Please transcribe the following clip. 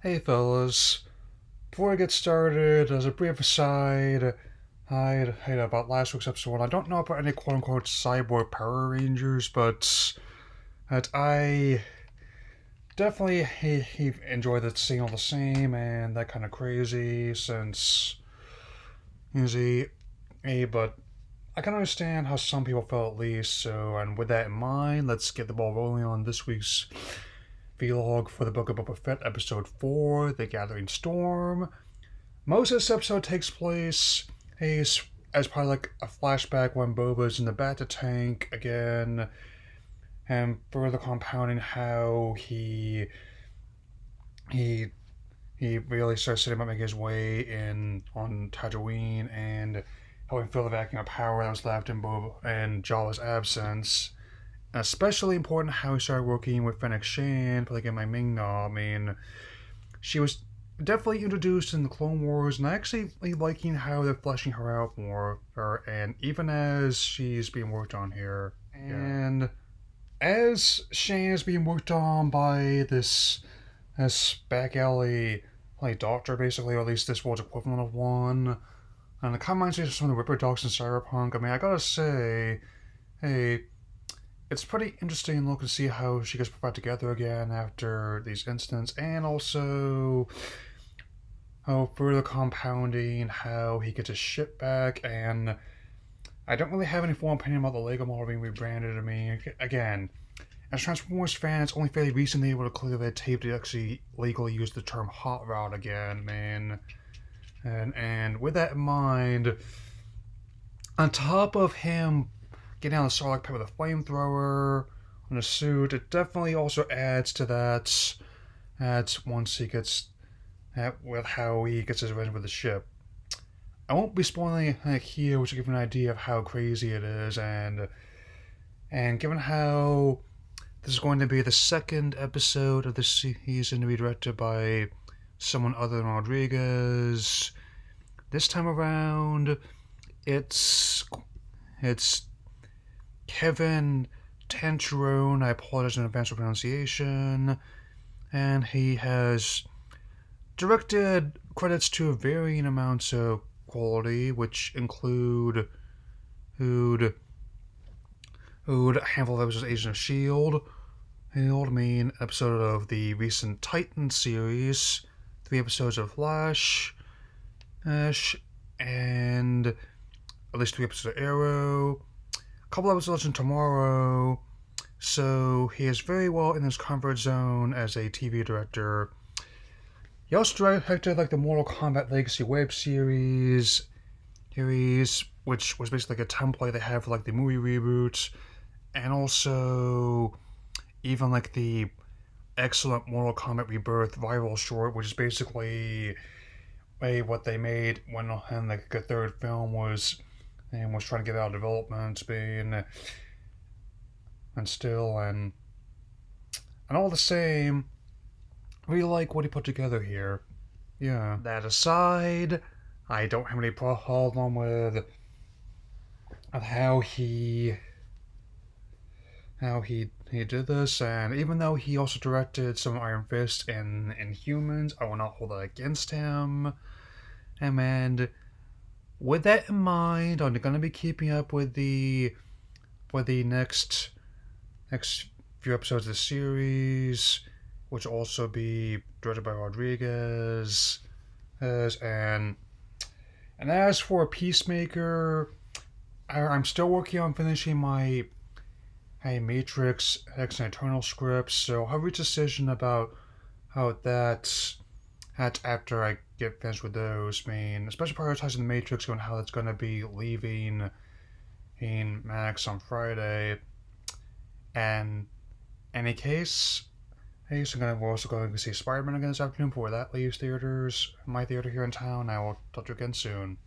Hey fellas, before I get started, as a brief aside, about last week's episode. I don't know about any quote unquote cyborg Power Rangers, but that I definitely enjoyed the scene all the same, and that kind of crazy since, you see, but I can understand how some people felt at least, so, and with that in mind, let's get the ball rolling on this week's vlog for the Book of Boba Fett, Episode 4, The Gathering Storm. Most of this episode takes place as part of like a flashback when Boba's in the Bacta tank again, and further compounding how he he really starts setting about making his way in on Tatooine and helping fill the vacuum of power that was left in Boba and Jabba's absence. And especially important how he started working with Fennec Shand, like in my Ming-Na. I mean, she was definitely introduced in the Clone Wars, and I actually liking how they're fleshing her out more, and even as she's being worked on here. And as Shane is being worked on by this back alley like doctor, basically, or at least this world's equivalent of one, and it kind of reminds me of some of the Ripper dogs in Cyberpunk. I mean, I gotta say, hey, it's pretty interesting look to see how she gets put back together again after these incidents, and also how further compounding how he gets his ship back. And I don't really have any formal opinion about the Lego model being rebranded. I mean, again, as Transformers fans, only fairly recently able to clear their tape to actually legally use the term hot rod again, man. And with that in mind, on top of him getting out of the Sarlacc pit with a flamethrower on his suit, it definitely also adds to that. Adds once he gets with how he gets his revenge with the ship. I won't be spoiling it here, which will give you an idea of how crazy it is, and given how this is going to be the second episode of this season to be directed by someone other than Rodriguez, this time around it's Kevin Tancherone. I apologize in advance for pronunciation, and he has directed credits to varying amounts of quality, which include a handful of episodes of Agents of S.H.I.E.L.D., episode of the recent Titan series, 3 episodes of Flash, and at least 3 episodes of Arrow, a couple episodes in Tomorrow. So he is very well in his comfort zone as a TV director. He also directed like the Mortal Kombat Legacy web series, which was basically like a template they had for like the movie reboot, and also even like the excellent Mortal Kombat Rebirth rival short, which is basically what they made when like the third film was trying to get out of development, being and still and all the same, really like what he put together here. Yeah. That aside, I don't have any problem with how he did this, and even though he also directed some Iron Fist and Inhumans, I will not hold that against him. And with that in mind, I'm gonna be keeping up with the next few episodes of the series, which will also be directed by Rodriguez. And as for Peacemaker, I'm still working on finishing my Matrix X and Eternal scripts, so I'll reach a decision about how that's after I get finished with those. I mean, especially prioritizing the Matrix and how that's going to be leaving in Max on Friday. And any case, so we're also going to see Spider-Man again this afternoon before that leaves theaters. My theater here in town. I will talk to you again soon.